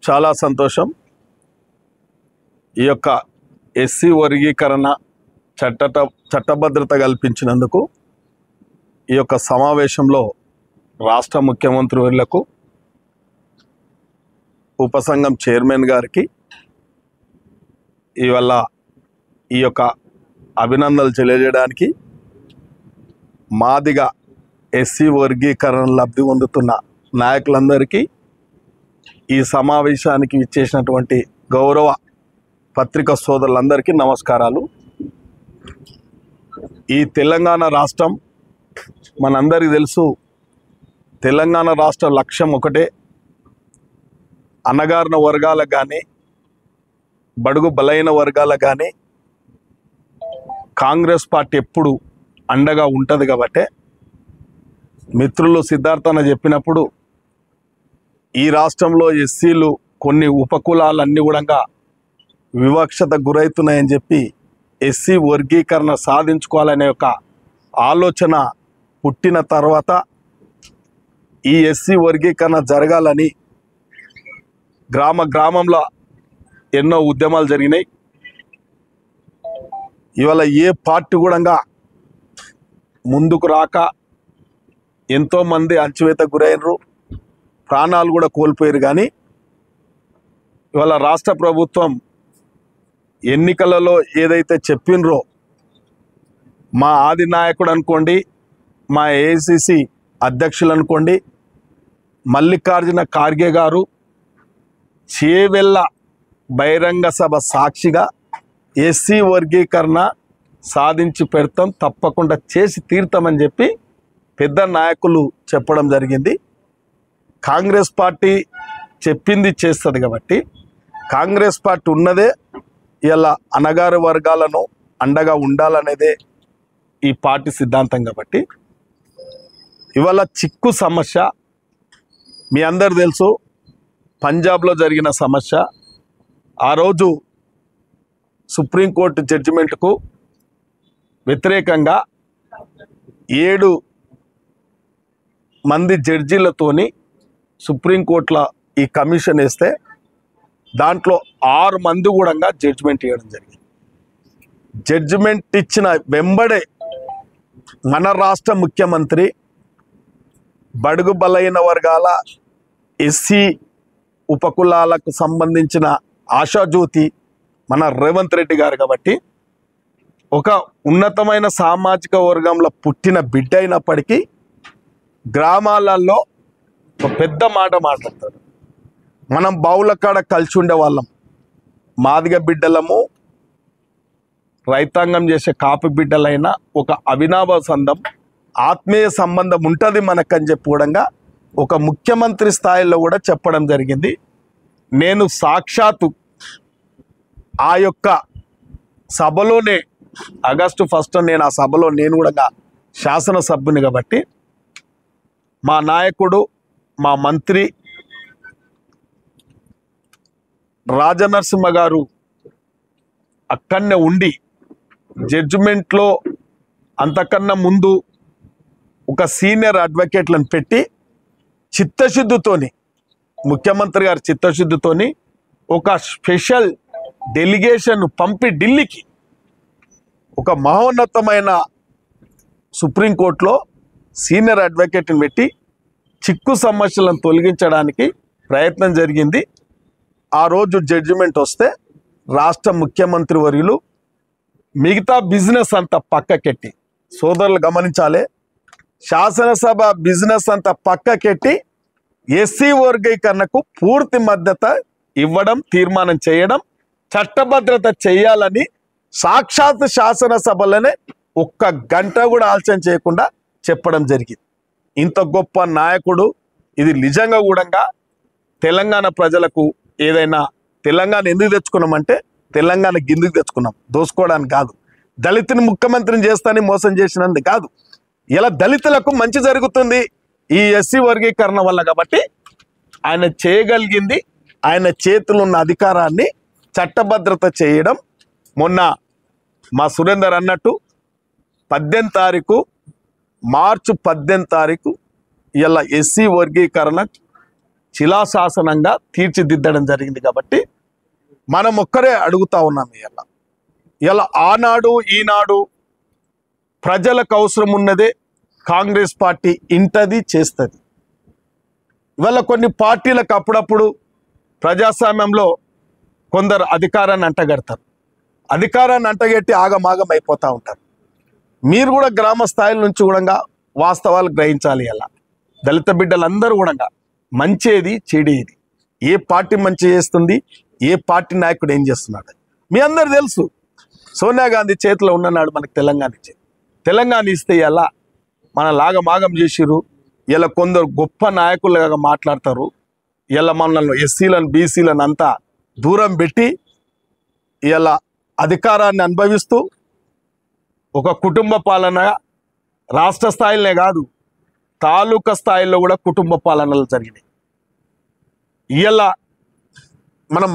చాలా సంతోషం. ఈ యొక్క ఎస్సీ వర్గీకరణ చట్టభద్రత కల్పించినందుకు ఈ యొక్క సమావేశంలో రాష్ట్ర ముఖ్యమంత్రి వర్యులకు, ఉపసంఘం చైర్మన్ గారికి ఇవాళ ఈ యొక్క అభినందనలు తెలియజేయడానికి, మాదిగ ఎస్సీ వర్గీకరణ లబ్ధి పొందుతున్న నాయకులందరికీ, ఈ సమావేశానికి ఇచ్చేసినటువంటి గౌరవ పత్రికా సోదరులందరికీ నమస్కారాలు. ఈ తెలంగాణ రాష్ట్రం మనందరికీ తెలుసు. తెలంగాణ రాష్ట్ర లక్ష్యం ఒకటే, అణగారిన వర్గాలకు కానీ, బడుగు బలైన వర్గాలకు కానీ కాంగ్రెస్ పార్టీ ఎప్పుడు అండగా ఉంటుంది. కాబట్టి మిత్రులు సిద్ధార్థన చెప్పినప్పుడు ఈ రాష్ట్రంలో ఎస్సీలు కొన్ని ఉపకులాలన్నీ కూడా వివక్షత గురవుతున్నాయని చెప్పి ఎస్సీ వర్గీకరణ సాధించుకోవాలనే ఒక ఆలోచన పుట్టిన తర్వాత ఈ ఎస్సీ వర్గీకరణ జరగాలని గ్రామంలో ఎన్నో ఉద్యమాలు జరిగినాయి. ఇవాళ ఏ పార్టీ కూడా ముందుకు రాక ఎంతోమంది అణచివేత గురైనరు, ప్రాణాలు కూడా కోల్పోయారు. కానీ ఇవాళ రాష్ట్ర ప్రభుత్వం ఎన్నికలలో ఏదైతే చెప్పినరో, మా ఆది నాయకుడు అనుకోండి, మా ఏఐసిసి అధ్యక్షులు అనుకోండి, మల్లికార్జున ఖార్గే గారు చేవెళ్ళ బహిరంగ సభ సాక్షిగా ఎస్సీ వర్గీకరణ సాధించి పెడతాం, తప్పకుండా చేసి తీరుతామని చెప్పి పెద్ద నాయకులు చెప్పడం జరిగింది. కాంగ్రెస్ పార్టీ చెప్పింది చేస్తుంది కాబట్టి, కాంగ్రెస్ పార్టీ ఉన్నదే ఇలా అణగారు వర్గాలను అండగా ఉండాలనేదే ఈ పార్టీ సిద్ధాంతం. కాబట్టి ఇవాళ చిక్కు సమస్య మీ అందరు తెలుసు. పంజాబ్లో జరిగిన సమస్య, ఆ రోజు సుప్రీంకోర్టు జడ్జిమెంట్కు వ్యతిరేకంగా 7 మంది జడ్జీలతోని సుప్రీంకోర్టులో ఈ కమిషన్ వేస్తే దాంట్లో 6 మంది కూడా జడ్జిమెంట్ ఇవ్వడం జరిగింది. జడ్జిమెంట్ ఇచ్చిన వెంబడే మన రాష్ట్ర ముఖ్యమంత్రి బడుగు బలైన వర్గాల ఎస్సీ ఉపకులాలకు సంబంధించిన ఆశాజ్యోతి మన రేవంత్ రెడ్డి గారు. కాబట్టి ఒక ఉన్నతమైన సామాజిక వర్గంలో పుట్టిన బిడ్డ అయినప్పటికీ గ్రామాలలో ఒక పెద్ద మాట మాట్లాడతారు. మనం బావుల కాడ కలిసి ఉండేవాళ్ళం, మాదిగ బిడ్డలము, రైతాంగం చేసే కాపు బిడ్డలైన ఒక అవినాభావ సంబంధం, ఆత్మీయ సంబంధం ఉంటుంది మనకని చెప్పడంగా ఒక ముఖ్యమంత్రి స్థాయిలో కూడా చెప్పడం జరిగింది. నేను సాక్షాత్తు ఆ యొక్క సభలోనే ఆగస్టు 1 నేను ఆ సభలో నేను కూడా శాసనసభ్యుని. కాబట్టి మా నాయకుడు, మా మంత్రి రాజనరసింహ గారు అక్కడనే ఉండి జడ్జిమెంట్లో అంతకన్నా ముందు ఒక సీనియర్ అడ్వకేట్లను పెట్టి చిత్తశుద్ధితోని, ముఖ్యమంత్రి గారి చిత్తశుద్ధితోని ఒక స్పెషల్ డెలిగేషన్ పంపి ఢిల్లీకి ఒక మహోన్నతమైన సుప్రీంకోర్టులో సీనియర్ అడ్వకేట్ని పెట్టి చిక్కు సమస్యలను తొలగించడానికి ప్రయత్నం జరిగింది. ఆ రోజు జడ్జిమెంట్ వస్తే రాష్ట్ర ముఖ్యమంత్రి వర్యులు మిగతా బిజినెస్ అంతా పక్కకెట్టి, సోదరులు గమనించాలి, శాసనసభ బిజినెస్ అంతా పక్కకెట్టి ఎస్సీ వర్గీకరణకు పూర్తి మద్దతు ఇవ్వడం, తీర్మానం చేయడం, చట్టభద్రత చేయాలని సాక్షాత్ శాసనసభలోనే 1 గంట కూడా ఆలస్యం చేయకుండా చెప్పడం జరిగింది. ఇంత గొప్ప నాయకుడు, ఇది నిజంగా కూడా తెలంగాణ ప్రజలకు ఏదైనా, తెలంగాణ ఎందుకు తెచ్చుకున్నామంటే తెలంగాణ గిందుకు తెచ్చుకున్నాం, దోసుకోవడానికి కాదు, దళితుని ముఖ్యమంత్రిని చేస్తానని మోసం చేసినందుకు కాదు. ఇలా దళితులకు మంచి జరుగుతుంది ఈ ఎస్సీ వర్గీకరణ వల్ల. కాబట్టి ఆయన చేయగలిగింది, ఆయన చేతులు ఉన్న అధికారాన్ని చట్టభద్రత చేయడం. మొన్న మా సురేందర్ అన్నట్టు 18 తారీఖు, మార్చి 18 తారీఖు ఇలా ఎస్సీ వర్గీకరణ శిలాశాసనంగా తీర్చిదిద్దడం జరిగింది. కాబట్టి మనం ఒక్కరే అడుగుతా ఉన్నాం. ఇలా ఆనాడు ఈనాడు ప్రజలకు అవసరం ఉన్నదే కాంగ్రెస్ పార్టీ ఇంటది చేస్తుంది. ఇవాళ కొన్ని పార్టీలకు అప్పుడప్పుడు ప్రజాస్వామ్యంలో కొందరు అధికారాన్ని అంటగడతారు, అధికారాన్ని అంటగట్టి ఆగమాగం అయిపోతూ ఉంటారు. మీరు కూడా గ్రామ స్థాయిల నుంచి కూడా వాస్తవాలు గ్రహించాలి. అలా దళిత బిడ్డలందరూ కూడా మంచేది చెడేది, ఏ పార్టీ మంచి చేస్తుంది, ఏ పార్టీ నాయకుడు ఏం చేస్తున్నాడు మీ అందరు తెలుసు. సోనియా గాంధీ చేతిలో ఉన్ననాడు మనకు తెలంగాణ ఇచ్చేది. తెలంగాణ ఇస్తే ఇలా మన లాగమాగం చేసిరు. ఇలా కొందరు గొప్ప నాయకులుగా మాట్లాడతారు. ఇలా మనల్ని ఎస్సీలను బీసీలను అంతా దూరం పెట్టి ఇలా అధికారాన్ని అనుభవిస్తూ ఒక కుటుంబ పాలన రాష్ట్ర స్థాయిలోనే కాదు తాలూకా స్థాయిలో కూడా కుటుంబ పాలనలు జరిగినాయి. ఇలా మనం